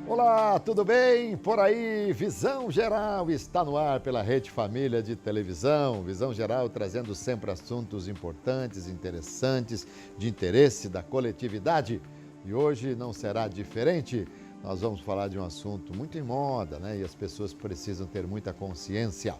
Olá, tudo bem? Por aí, Visão Geral está no ar pela Rede Família de Televisão. Visão Geral trazendo sempre assuntos importantes, interessantes, de interesse da coletividade. E hoje não será diferente. Nós vamos falar de um assunto muito em moda, né? E as pessoas precisam ter muita consciência.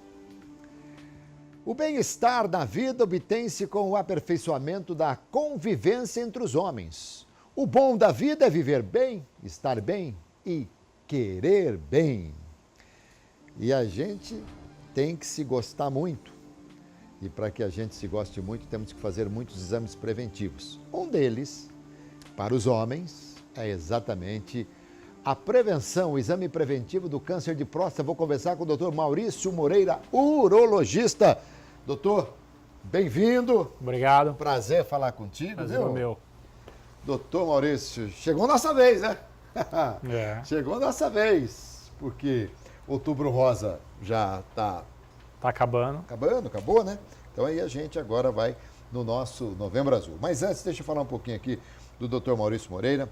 O bem-estar na vida obtém-se com o aperfeiçoamento da convivência entre os homens. O bom da vida é viver bem, estar bem e querer bem. E a gente tem que se gostar muito. E para que a gente se goste muito, temos que fazer muitos exames preventivos. Um deles, para os homens, é exatamente a prevenção, o exame preventivo do câncer de próstata. Vou conversar com o doutor Maurício Moreira, urologista. Doutor, bem-vindo. Obrigado. Prazer falar contigo, Prazer viu? é meu. Doutor Maurício, chegou nossa vez, né? É. Chegou nossa vez, porque Outubro Rosa já está Tá acabando. acabou, né? Então aí a gente agora vai no nosso Novembro Azul. Mas antes, deixa eu falar um pouquinho aqui do Dr. Maurício Moreira,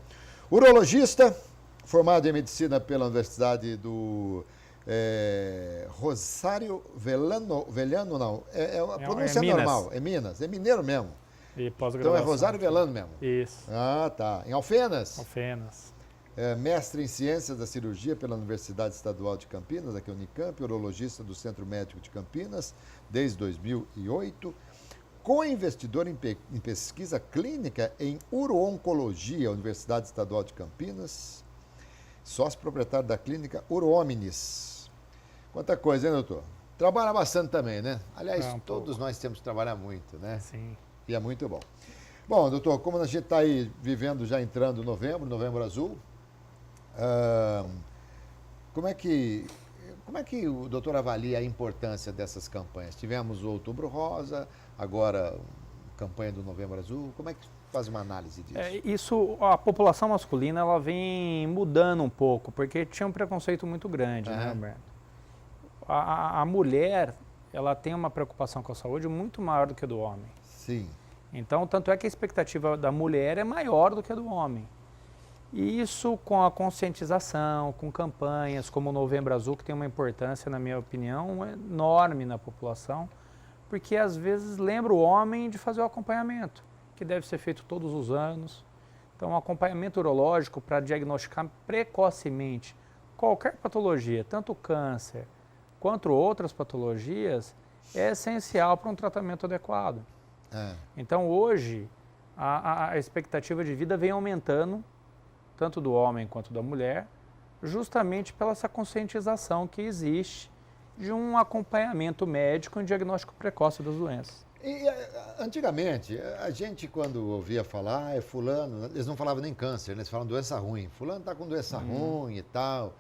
urologista, formado em medicina pela Universidade do Rosário Velhano, não, a pronúncia é normal, é Minas, é mineiro mesmo. E Então pós-graduação. é Rosário Velhano mesmo. Isso. Ah, tá. Em Alfenas? Alfenas. Mestre em Ciências da Cirurgia pela Universidade Estadual de Campinas, aqui Unicamp, urologista do Centro Médico de Campinas, desde 2008, co-investidor em pesquisa clínica em uro-oncologia, Universidade Estadual de Campinas, sócio proprietário da clínica Uroomnis. Quanta coisa, hein, doutor? Trabalha bastante também, né? Aliás, todos nós temos que trabalhar muito, né? Sim. E é muito bom. Bom, doutor, como a gente está aí vivendo, já entrando Novembro Azul, como é que o doutor avalia a importância dessas campanhas? Tivemos o Outubro Rosa, agora a campanha do Novembro Azul. Como é que faz uma análise disso? A população masculina, ela vem mudando um pouco, porque tinha um preconceito muito grande, né, Alberto? A mulher, ela tem uma preocupação com a saúde muito maior do que a do homem. Sim. Então, tanto é que a expectativa da mulher é maior do que a do homem. E isso com a conscientização, com campanhas como o Novembro Azul, que tem uma importância, na minha opinião, enorme na população, porque às vezes lembra o homem de fazer o acompanhamento, que deve ser feito todos os anos. Então, o acompanhamento urológico para diagnosticar precocemente qualquer patologia, tanto câncer quanto outras patologias, é essencial para um tratamento adequado. Então, hoje, a expectativa de vida vem aumentando, tanto do homem quanto da mulher, justamente pela essa conscientização que existe de um acompanhamento médico e um diagnóstico precoce das doenças. E antigamente, a gente quando ouvia falar, fulano, eles não falavam nem câncer, eles falavam doença ruim. Fulano está com doença ruim e tal.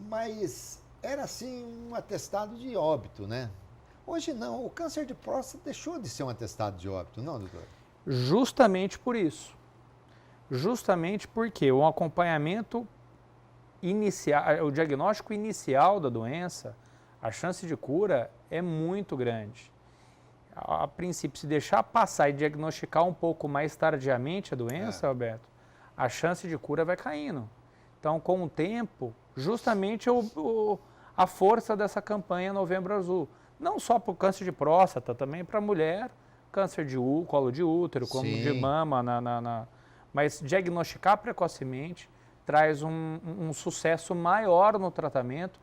Mas era assim um atestado de óbito, né? Hoje não, o câncer de próstata deixou de ser um atestado de óbito, não, doutor? Justamente por isso. Justamente porque o acompanhamento inicial, o diagnóstico inicial da doença, a chance de cura é muito grande. A princípio, se deixar passar e diagnosticar um pouco mais tardiamente a doença, Alberto, a chance de cura vai caindo. Então, com o tempo, justamente a força dessa campanha Novembro Azul. Não só para o câncer de próstata, também para a mulher, câncer de colo de útero, como de mama, mas diagnosticar precocemente traz um sucesso maior no tratamento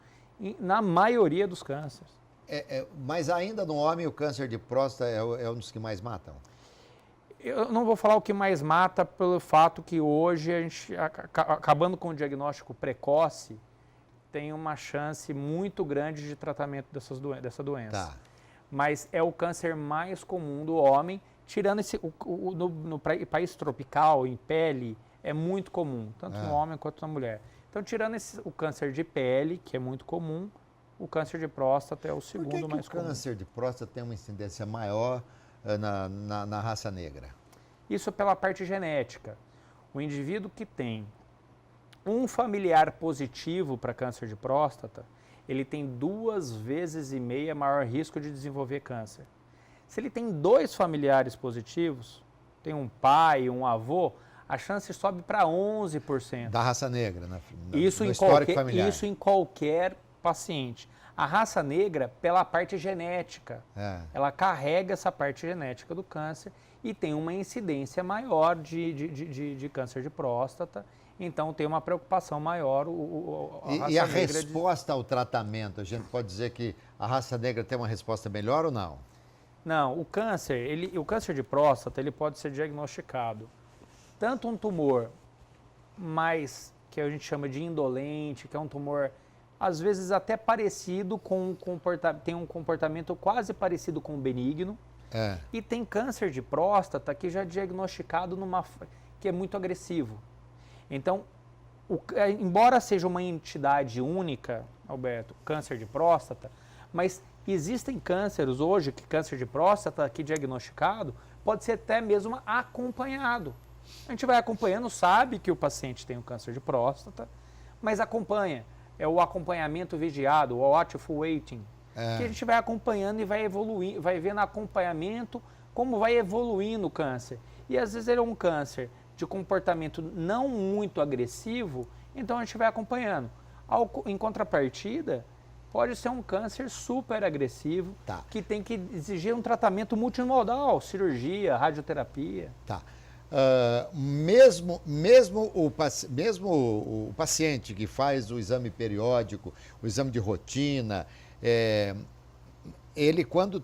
na maioria dos cânceres. Mas ainda no homem o câncer de próstata é um dos que mais matam? Eu não vou falar o que mais mata pelo fato que hoje a gente, acabando com o diagnóstico precoce, tem uma chance muito grande de tratamento dessa doença. Tá. Mas é o câncer mais comum do homem, tirando no país tropical, em pele, é muito comum, tanto no homem quanto na mulher. Então, tirando o câncer de pele, que é muito comum, o câncer de próstata é o segundo mais comum. Por que o câncer de próstata tem uma incidência maior na raça negra? Isso pela parte genética. O indivíduo que tem um familiar positivo para câncer de próstata, ele tem 2,5 vezes maior risco de desenvolver câncer. Se ele tem 2 familiares positivos, tem um pai, um avô, a chance sobe para 11%. Da raça negra, Isso, isso em qualquer paciente. A raça negra, pela parte genética, ela carrega essa parte genética do câncer e tem uma incidência maior de câncer de próstata, então tem uma preocupação maior. E a resposta ao tratamento, a gente pode dizer que a raça negra tem uma resposta melhor ou não? Não, o câncer de próstata ele pode ser diagnosticado tanto um tumor mais, que a gente chama de indolente, que é um tumor às vezes até parecido com tem um comportamento quase parecido com o benigno, e tem câncer de próstata que já é diagnosticado que é muito agressivo. Então, embora seja uma entidade única, Alberto, câncer de próstata, mas existem cânceres hoje, que câncer de próstata aqui diagnosticado, pode ser até mesmo acompanhado. A gente vai acompanhando, sabe que o paciente tem um câncer de próstata, mas acompanha. É o acompanhamento vigiado, o watchful waiting, que a gente vai acompanhando e vai evoluindo, vai vendo acompanhamento, como vai evoluindo o câncer. E às vezes ele é um câncer de comportamento não muito agressivo, então a gente vai acompanhando. Em contrapartida, pode ser um câncer super agressivo, que tem que exigir um tratamento multimodal, cirurgia, radioterapia. Mesmo o paciente que faz o exame periódico, o exame de rotina, ele quando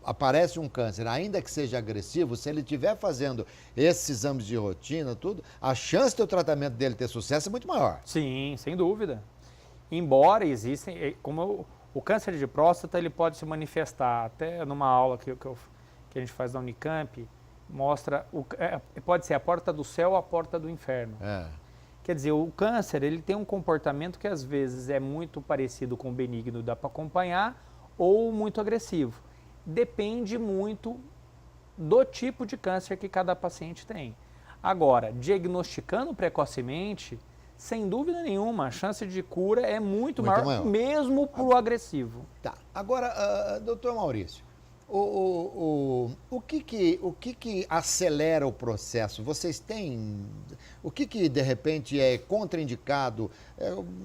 aparece um câncer, ainda que seja agressivo, se ele estiver fazendo esses exames de rotina, tudo, a chance do tratamento dele ter sucesso é muito maior. Sim, sem dúvida. Embora existem, o câncer de próstata ele pode se manifestar, até numa aula que a gente faz na Unicamp, mostra, pode ser a porta do céu ou a porta do inferno. Quer dizer, o câncer ele tem um comportamento que às vezes é muito parecido com o benigno, dá para acompanhar, ou muito agressivo. Depende muito do tipo de câncer que cada paciente tem. Agora, diagnosticando precocemente, sem dúvida nenhuma, a chance de cura é muito maior, mesmo para o agressivo. Agora, doutor Maurício, o que acelera o processo? Vocês têm... O que de repente é contraindicado?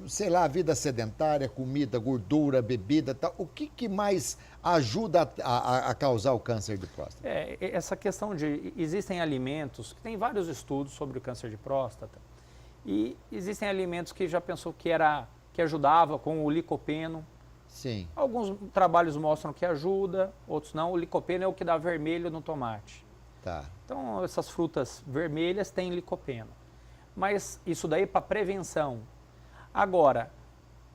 Sei lá, vida sedentária, comida, gordura, bebida, tal. O que mais ajuda a causar o câncer de próstata? Essa questão existem alimentos, tem vários estudos sobre o câncer de próstata, e existem alimentos que já pensou que ajudava, com o licopeno. Sim. Alguns trabalhos mostram que ajuda, outros não. O licopeno é o que dá vermelho no tomate. Então, essas frutas vermelhas têm licopeno. Mas isso daí é para prevenção. Agora,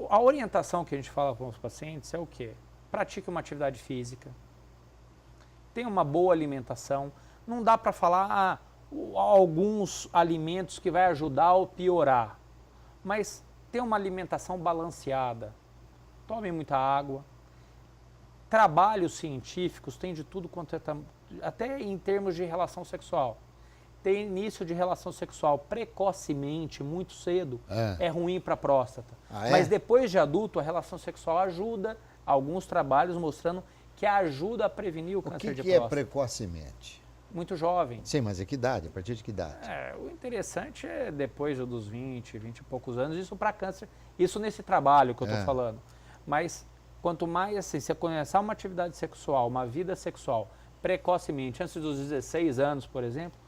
a orientação que a gente fala com os pacientes é o quê? Pratique uma atividade física, tenha uma boa alimentação. Não dá para falar alguns alimentos que vai ajudar ou piorar, mas tenha uma alimentação balanceada. Tome muita água. Trabalhos científicos tem de tudo quanto até em termos de relação sexual. Ter início de relação sexual precocemente, muito cedo, é ruim para a próstata. Mas depois de adulto, a relação sexual ajuda. Alguns trabalhos mostrando que ajuda a prevenir o câncer de próstata. O que é precocemente? Muito jovem. Sim, mas que idade? A partir de que idade? O interessante é depois dos 20 e poucos anos, isso para câncer. Isso nesse trabalho que eu estou falando. Mas quanto mais assim, você começar uma atividade sexual, uma vida sexual, precocemente, antes dos 16 anos, por exemplo,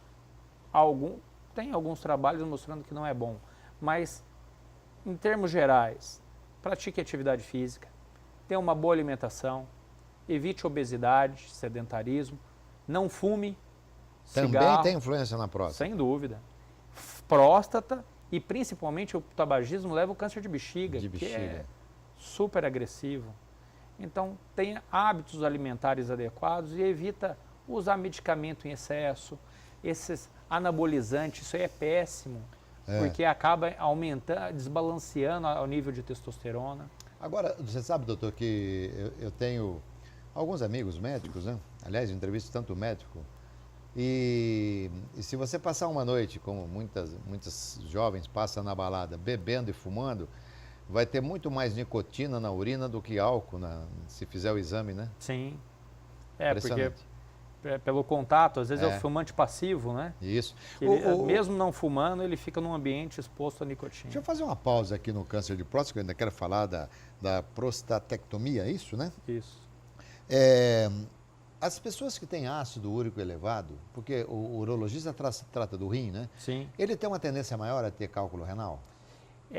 tem alguns trabalhos mostrando que não é bom. Mas, em termos gerais, pratique atividade física, tenha uma boa alimentação, evite obesidade, sedentarismo, não fume, cigarro. Também tem influência na próstata? Sem dúvida. Próstata e principalmente o tabagismo leva ao câncer de bexiga. Que é super agressivo. Então, tenha hábitos alimentares adequados e evita usar medicamento em excesso. Esses anabolizantes, isso aí é péssimo, porque acaba aumentando, desbalanceando o nível de testosterona. Agora, você sabe, doutor, que eu tenho alguns amigos médicos, né? Aliás, eu entrevisto tanto médico. E se você passar uma noite, como muitas jovens passam na balada, bebendo e fumando, vai ter muito mais nicotina na urina do que álcool se fizer o exame, né? Sim. Porque Impressionante. pelo contato, às vezes é o É. fumante passivo, né? Isso. Que mesmo não fumando, ele fica num ambiente exposto à nicotina. Deixa eu fazer uma pausa aqui no câncer de próstata, que eu ainda quero falar da prostatectomia, é isso, né? Isso. As pessoas que têm ácido úrico elevado, porque o urologista trata do rim, né? Sim. Ele tem uma tendência maior a ter cálculo renal?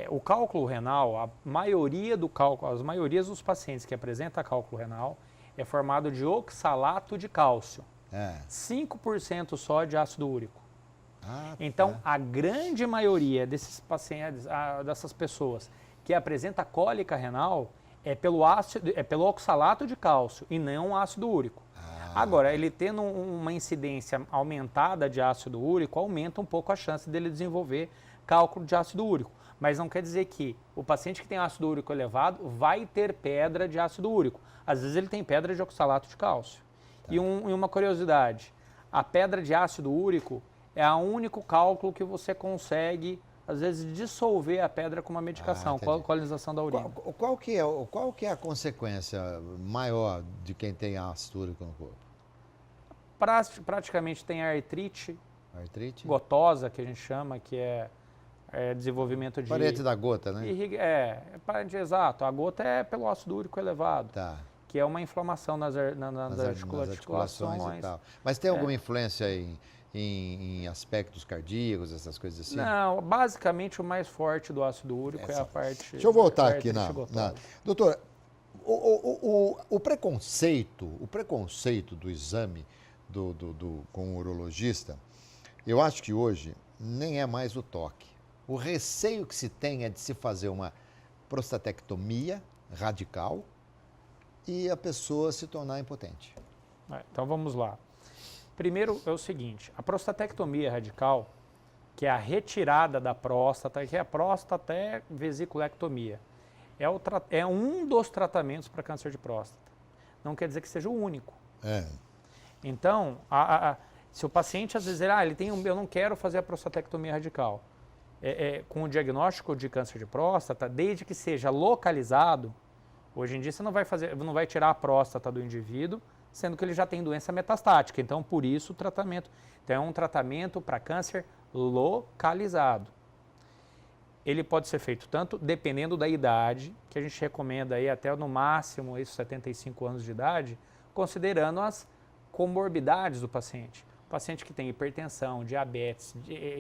O cálculo renal, as maiorias dos pacientes que apresentam cálculo renal é formado de oxalato de cálcio. 5% só de ácido úrico. Então, a grande maioria desses pacientes, dessas pessoas que apresenta cólica renal é pelo oxalato de cálcio e não ácido úrico. Agora, ele tendo uma incidência aumentada de ácido úrico, aumenta um pouco a chance dele desenvolver cálculo de ácido úrico. Mas não quer dizer que o paciente que tem ácido úrico elevado vai ter pedra de ácido úrico. Às vezes ele tem pedra de oxalato de cálcio. E uma curiosidade, a pedra de ácido úrico é o único cálculo que você consegue, às vezes, dissolver a pedra com uma medicação, com a alcoolização da urina. Qual que é a consequência maior de quem tem ácido úrico no corpo? Praticamente tem Artrite? gotosa, que a gente chama, que é desenvolvimento de... Parede da gota, né? Exato. A gota é pelo ácido úrico elevado. Tá. Que é uma inflamação nas articulações e tal. Mas tem alguma influência em aspectos cardíacos, essas coisas assim? Não, basicamente o mais forte do ácido úrico é a parte... Deixa eu voltar aqui Doutor, o preconceito do exame com o urologista, eu acho que hoje nem é mais o toque. O receio que se tem é de se fazer uma prostatectomia radical e a pessoa se tornar impotente. Então vamos lá. Primeiro é o seguinte, a prostatectomia radical, que é a retirada da próstata, que é a próstata-vesiculectomia, é um dos tratamentos para câncer de próstata. Não quer dizer que seja o único. Então, se o paciente às vezes eu não quero fazer a prostatectomia radical, com o diagnóstico de câncer de próstata, desde que seja localizado, hoje em dia você não vai tirar a próstata do indivíduo, sendo que ele já tem doença metastática. Então, por isso o tratamento. Então, é um tratamento para câncer localizado. Ele pode ser feito tanto dependendo da idade, que a gente recomenda aí até no máximo 75 anos de idade, considerando as comorbidades do paciente. O paciente que tem hipertensão, diabetes,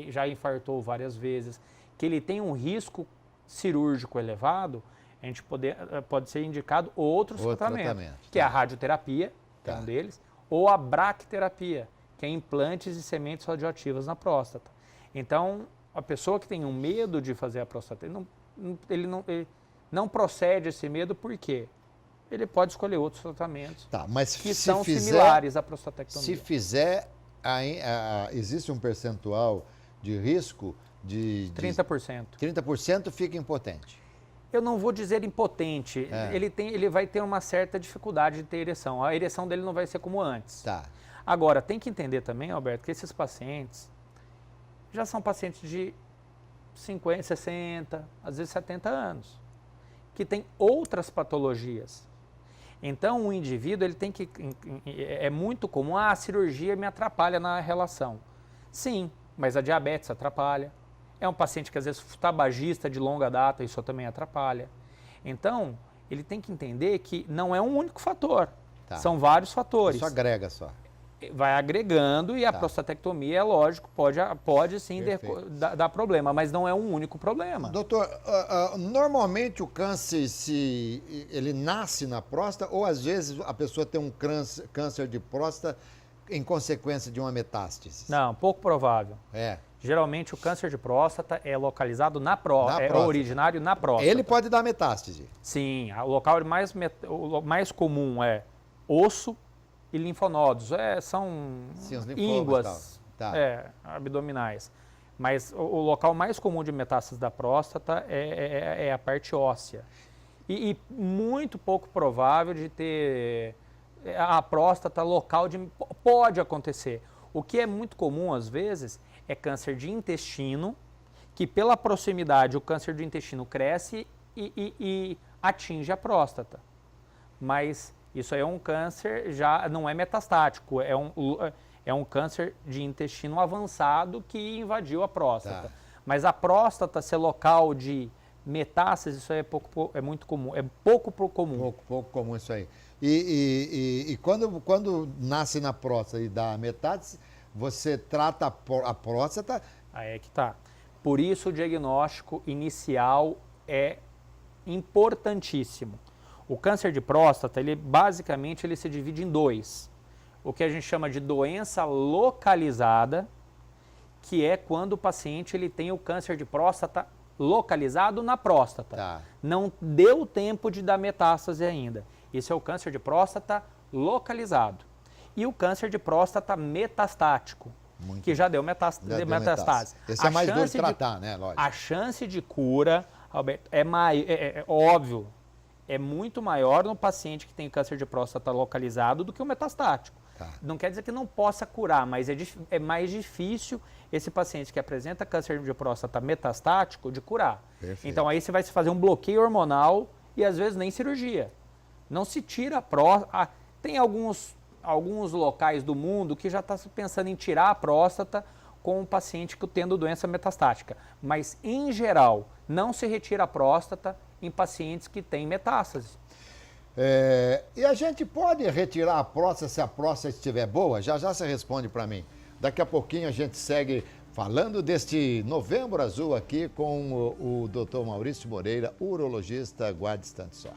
já infartou várias vezes, que ele tem um risco cirúrgico elevado, a gente pode ser indicado outro tratamento, que é a radioterapia, que é um deles, ou a bracterapia, que é implantes e sementes radioativas na próstata. Então, a pessoa que tem um medo de fazer a próstata, ele não procede esse medo, por quê? Ele pode escolher outros tratamentos mas que são similares à prostatectomia. Se fizer, existe um percentual de risco de 30%. 30% fica impotente. Eu não vou dizer impotente, ele vai ter uma certa dificuldade de ter ereção. A ereção dele não vai ser como antes. Agora, tem que entender também, Alberto, que esses pacientes já são pacientes de 50, 60, às vezes 70 anos, que têm outras patologias. Então, o indivíduo, ele tem que... É muito comum, a cirurgia me atrapalha na relação. Sim, mas a diabetes atrapalha. É um paciente que às vezes tabagista de longa data, isso também atrapalha. Então, ele tem que entender que não é um único fator, são vários fatores. Isso agrega só. Vai agregando e a prostatectomia, é lógico, pode sim dar problema, mas não é um único problema. Doutor, normalmente o câncer, ele nasce na próstata ou às vezes a pessoa tem um câncer de próstata em consequência de uma metástase? Não, pouco provável. Geralmente o câncer de próstata é localizado na próstata, é originário na próstata. Ele pode dar metástase? Sim, o local mais comum é osso e linfonodos, são ínguas abdominais. Mas o local mais comum de metástase da próstata é a parte óssea. E muito pouco provável de ter a próstata local de... Pode acontecer. O que é muito comum às vezes é câncer de intestino, que pela proximidade o câncer do intestino cresce e atinge a próstata. Mas isso aí é um câncer, já não é metastático, é um câncer de intestino avançado que invadiu a próstata. Tá. Mas a próstata ser local de metástase, isso aí é muito comum, é pouco comum. Pouco comum isso aí. E quando nasce na próstata e dá metástase, você trata a próstata. Aí é que tá. Por isso o diagnóstico inicial é importantíssimo. O câncer de próstata, basicamente ele se divide em dois. O que a gente chama de doença localizada, que é quando o paciente ele tem o câncer de próstata localizado na próstata. Tá. Não deu tempo de dar metástase ainda. Esse é o câncer de próstata localizado. E o câncer de próstata metastático, que já deu metástase. Esse é mais duro de tratar, né? Lógico. A chance de cura, Alberto, é óbvio, é muito maior no paciente que tem câncer de próstata localizado do que o metastático. Tá. Não quer dizer que não possa curar, mas é mais difícil esse paciente que apresenta câncer de próstata metastático de curar. Perfeito. Então aí você vai se fazer um bloqueio hormonal e às vezes nem cirurgia. Não se tira a próstata. Tem alguns locais do mundo que já está pensando em tirar a próstata com um paciente tendo doença metastática. Mas, em geral, não se retira a próstata em pacientes que têm metástase. E a gente pode retirar a próstata se a próstata estiver boa? Já já você responde para mim. Daqui a pouquinho a gente segue falando deste Novembro Azul aqui com o Dr. Maurício Moreira, urologista. Aguarde instante só.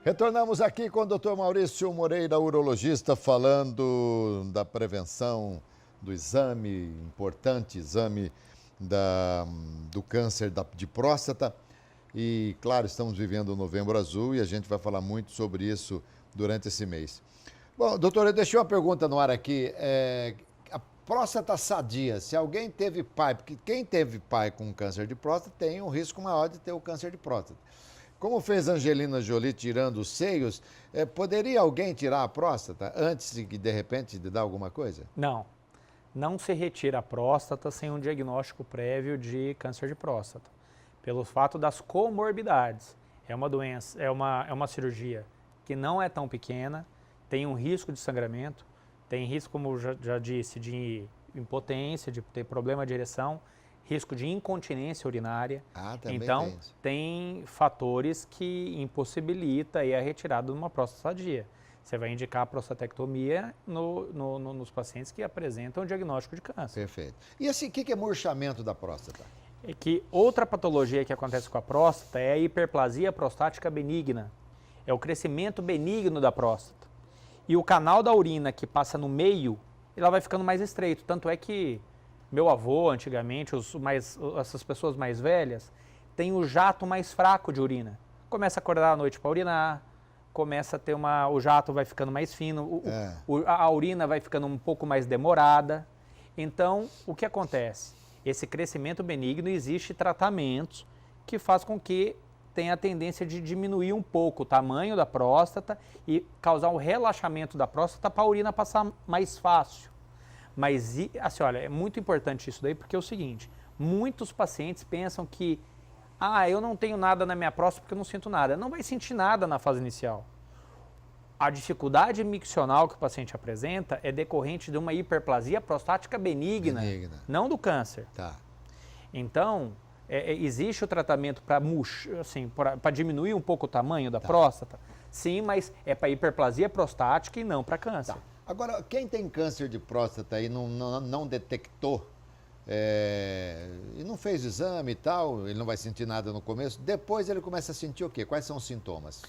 Retornamos aqui com o Dr. Maurício Moreira, urologista, falando da prevenção do exame, importante exame do câncer de próstata. E, claro, estamos vivendo o Novembro Azul e a gente vai falar muito sobre isso durante esse mês. Bom, doutor, eu deixei uma pergunta no ar aqui. A próstata sadia, se alguém teve pai, porque quem teve pai com câncer de próstata tem um risco maior de ter o câncer de próstata. Como fez Angelina Jolie tirando os seios, poderia alguém tirar a próstata antes de repente, de dar alguma coisa? Não. Não se retira a próstata sem um diagnóstico prévio de câncer de próstata. Pelo fato das comorbidades. É uma doença, é uma cirurgia que não é tão pequena, tem um risco de sangramento, tem risco, como já disse, de impotência, de ter problema de ereção, risco de incontinência urinária. Também então, tem fatores que impossibilita a retirada de uma próstata sadia. Você vai indicar a prostatectomia nos pacientes que apresentam o diagnóstico de câncer. Perfeito. E assim, o que é murchamento da próstata? É que outra patologia que acontece com a próstata é a hiperplasia prostática benigna. É o crescimento benigno da próstata. E o canal da urina que passa no meio, ela vai ficando mais estreito. Tanto é que meu avô, antigamente, essas pessoas mais velhas, têm o jato mais fraco de urina. Começa a acordar à noite para urinar, começa a ter o jato vai ficando mais fino, a urina vai ficando um pouco mais demorada. Então, o que acontece? Esse crescimento benigno, existe tratamentos que faz com que tenha a tendência de diminuir um pouco o tamanho da próstata e causar um relaxamento da próstata para a urina passar mais fácil. Mas, assim, olha, é muito importante isso daí porque é o seguinte, muitos pacientes pensam que eu não tenho nada na minha próstata porque eu não sinto nada. Não vai sentir nada na fase inicial. A dificuldade miccional que o paciente apresenta é decorrente de uma hiperplasia prostática benigna. Não do câncer. Tá. Então, existe o tratamento para diminuir um pouco o tamanho da próstata? Sim, mas é para hiperplasia prostática e não para câncer. Tá. Agora, quem tem câncer de próstata e não detectou, e não fez o exame e tal, ele não vai sentir nada no começo, depois ele começa a sentir o quê? Quais são os sintomas?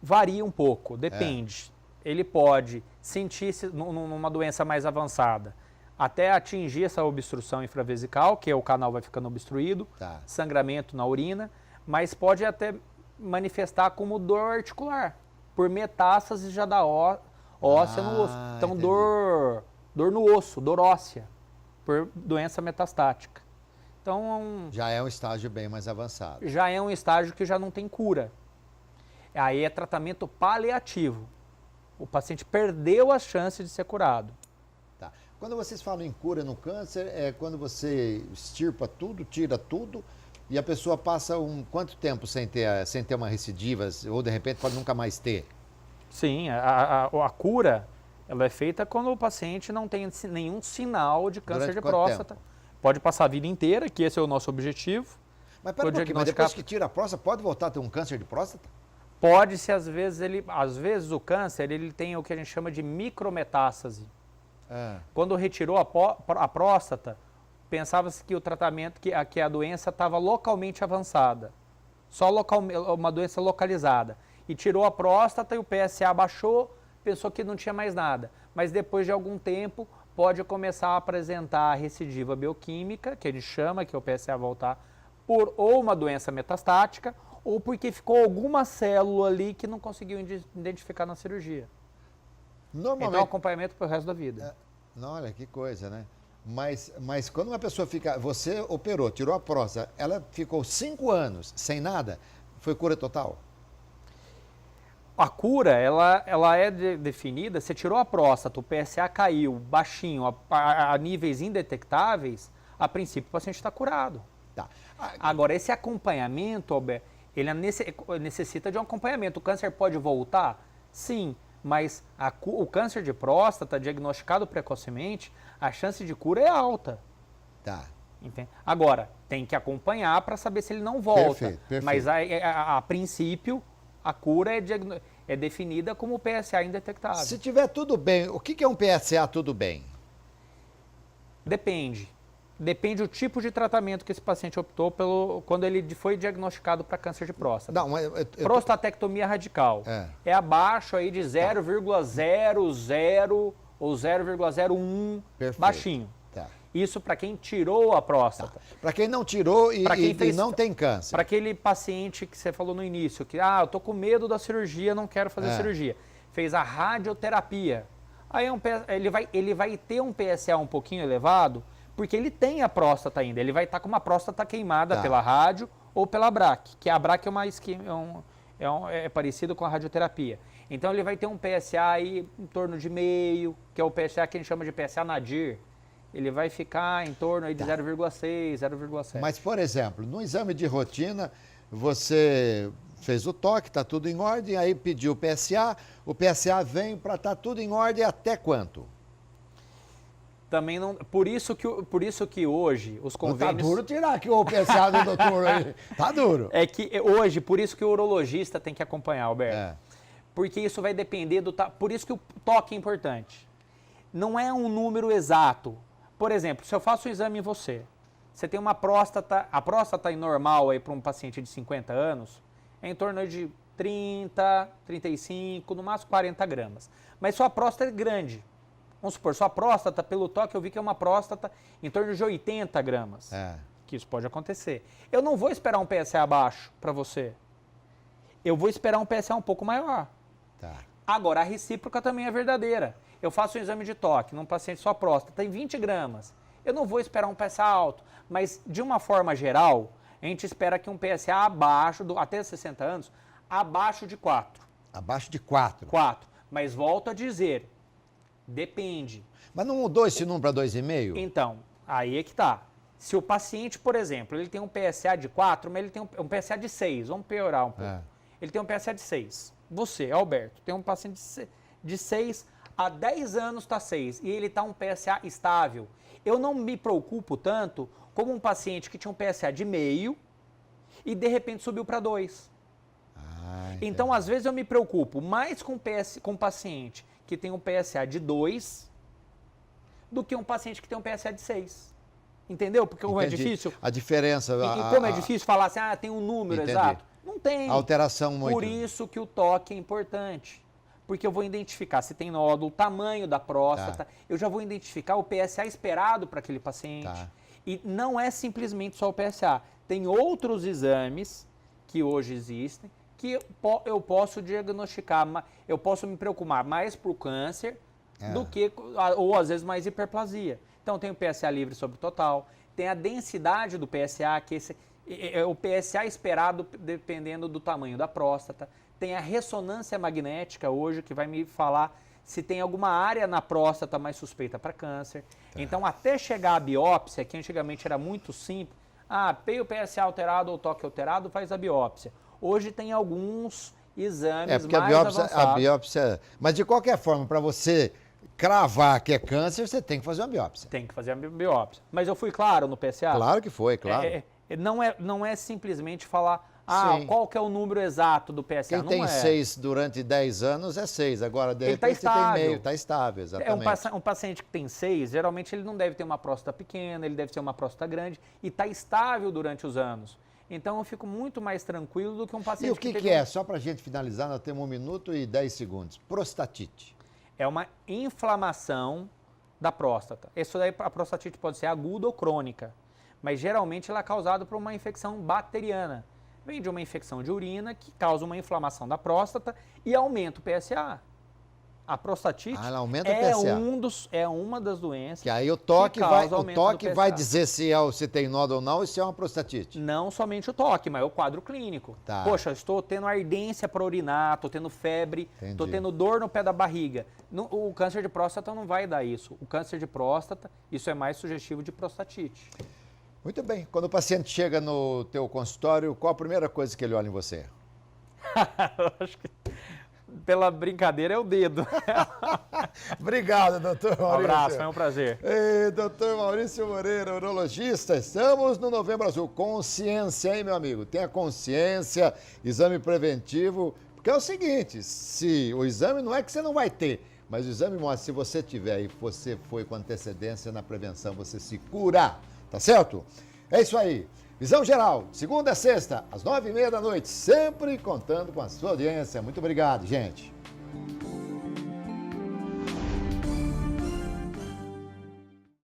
Varia um pouco, depende. Ele pode sentir-se numa doença mais avançada, até atingir essa obstrução infravesical, que o canal vai ficando obstruído, sangramento na urina, mas pode até manifestar como dor articular, por metástase já da óssea no osso. Então, entendi. dor no osso, dor óssea, por doença metastática. Então, já é um estágio bem mais avançado. Já é um estágio que já não tem cura. Aí é tratamento paliativo. O paciente perdeu a chance de ser curado. Tá. Quando vocês falam em cura no câncer, é quando você extirpa tudo, tira tudo, e a pessoa passa quanto tempo sem ter uma recidiva, ou de repente pode nunca mais ter? Sim, a cura ela é feita quando o paciente não tem nenhum sinal de câncer Durante de quanto próstata. tempo? Pode passar a vida inteira, que esse é o nosso objetivo. Mas pera um pouquinho, mas depois que tira a próstata, pode voltar a ter um câncer de próstata? Pode se às vezes o câncer ele tem o que a gente chama de micrometástase. Quando retirou a próstata, pensava-se que o tratamento, que a doença estava localmente avançada, uma doença localizada. E tirou a próstata e o PSA baixou, pensou que não tinha mais nada. Mas depois de algum tempo, pode começar a apresentar a recidiva bioquímica, que a gente chama, que é o PSA voltar, por ou uma doença metastática, ou porque ficou alguma célula ali que não conseguiu identificar na cirurgia. Normalmente... Então, acompanhamento para o resto da vida. Olha, que coisa, né? Mas quando uma pessoa fica... Você operou, tirou a próstata, ela ficou 5 anos sem nada, foi cura total? A cura, ela é definida, você tirou a próstata, o PSA caiu baixinho, a níveis indetectáveis, a princípio o paciente está curado. Tá. Agora, esse acompanhamento, Alberto, ele necessita de um acompanhamento. O câncer pode voltar? Sim, mas o câncer de próstata, diagnosticado precocemente, a chance de cura é alta. Tá. Entende? Agora, tem que acompanhar para saber se ele não volta. Perfeito. Mas a princípio, a cura é definida como PSA indetectável. Se tiver tudo bem, o que é um PSA tudo bem? Depende. Depende do tipo de tratamento que esse paciente optou quando ele foi diagnosticado para câncer de próstata. Não, mas prostatectomia radical. É abaixo aí de 0,00 ou 0,01, baixinho. Tá. Isso para quem tirou a próstata. Tá. Para quem não tirou e não tem câncer. Para aquele paciente que você falou no início, que eu tô com medo da cirurgia, não quero fazer cirurgia. Fez a radioterapia. Aí ele vai ter um PSA um pouquinho elevado, porque ele tem a próstata ainda. Ele vai estar com uma próstata queimada pela rádio ou pela BRAC, que a BRAC é parecido com a radioterapia. Então ele vai ter um PSA aí em torno de meio, que é o PSA que a gente chama de PSA nadir. Ele vai ficar em torno aí de 0,6, 0,7. Mas, por exemplo, no exame de rotina, você fez o toque, está tudo em ordem, aí pediu o PSA vem para estar tudo em ordem até quanto? Também não, por isso que hoje os convênios... Tá duro tirar aqui o PSA do doutor aí. Tá duro. É que hoje, por isso que o urologista tem que acompanhar, Alberto. Porque isso vai depender por isso que o toque é importante. Não é um número exato. Por exemplo, se eu faço um exame em você tem uma próstata, a próstata normal aí para um paciente de 50 anos é em torno de 30, 35, no máximo 40 gramas. Mas sua próstata é grande. Vamos supor, sua próstata, pelo toque, eu vi que é uma próstata em torno de 80 gramas. Que isso pode acontecer. Eu não vou esperar um PSA baixo para você. Eu vou esperar um PSA um pouco maior. Tá. Agora, a recíproca também é verdadeira. Eu faço um exame de toque num paciente só próstata, tem 20 gramas. Eu não vou esperar um PSA alto, mas de uma forma geral, a gente espera que um PSA abaixo, até 60 anos, abaixo de 4. Abaixo de 4? 4. Mas volto a dizer, depende. Mas não mudou esse número para 2,5? Então, aí é que tá. Se o paciente, por exemplo, ele tem um PSA de 4, mas ele tem um PSA de 6, vamos piorar um pouco. Ele tem um PSA de 6. Você, Alberto, tem um paciente de 6, há 10 anos está 6 e ele está um PSA estável. Eu não me preocupo tanto como um paciente que tinha um PSA de meio e de repente subiu para 2. Então, às vezes eu me preocupo mais com um paciente que tem um PSA de 2 do que um paciente que tem um PSA de 6. Entendeu? Porque como é difícil... A diferença... E como é difícil falar assim, tem um número exato. Não tem. Alteração muito. Por isso que o toque é importante. Porque eu vou identificar se tem nódulo, o tamanho da próstata, eu já vou identificar o PSA esperado para aquele paciente. E não é simplesmente só o PSA. Tem outros exames que hoje existem que eu posso diagnosticar, eu posso me preocupar mais por câncer do que, ou às vezes mais hiperplasia. Então tem o PSA livre sobre o total, tem a densidade do PSA, que é o PSA esperado dependendo do tamanho da próstata. Tem a ressonância magnética hoje, que vai me falar se tem alguma área na próstata mais suspeita para câncer. Então, até chegar à biópsia, que antigamente era muito simples, tem o PSA alterado ou toque alterado, faz a biópsia. Hoje tem alguns exames porque mais avançados. a biópsia... Mas, de qualquer forma, para você cravar que é câncer, você tem que fazer uma biópsia. Tem que fazer a biópsia. Mas eu fui claro no PSA? Claro que foi, claro. Não é simplesmente falar, Sim. qual que é o número exato do PSA. Quem não tem é. 6 durante 10 anos é 6. Agora, de Ele tá repente, você tem estável. meio. Está estável, exatamente. Um paciente que tem 6, geralmente ele não deve ter uma próstata pequena, ele deve ter uma próstata grande e está estável durante os anos. Então eu fico muito mais tranquilo do que um paciente E o que teve é? Só para a gente finalizar, nós temos 1 minuto e 10 segundos. Prostatite. É uma inflamação da próstata. Isso daí, a prostatite pode ser aguda ou crônica, mas geralmente ela é causada por uma infecção bacteriana. Vem de uma infecção de urina que causa uma inflamação da próstata e aumenta o PSA. A prostatite ela aumenta o PSA. É uma das doenças que aí o toque causa aumento do PSA. vai dizer se tem nódulo ou não e se é uma prostatite. Não somente o toque, mas o quadro clínico. Tá. Poxa, estou tendo ardência para urinar, estou tendo febre, estou tendo dor no pé da barriga. O câncer de próstata não vai dar isso. O câncer de próstata, isso é mais sugestivo de prostatite. Muito bem. Quando o paciente chega no teu consultório, qual a primeira coisa que ele olha em você? Eu acho que pela brincadeira é o dedo. Obrigado, doutor Maurício. Um abraço, foi um prazer. Ei, doutor Maurício Moreira, urologista, estamos no Novembro Azul. Consciência, hein, meu amigo? Tenha consciência, exame preventivo, porque é o seguinte, se o exame não é que você não vai ter, mas o exame mostra, se você tiver e você foi com antecedência na prevenção, você se cura, tá certo? É isso aí. Visão Geral, segunda a sexta, às 9h30 da noite, sempre contando com a sua audiência. Muito obrigado, gente.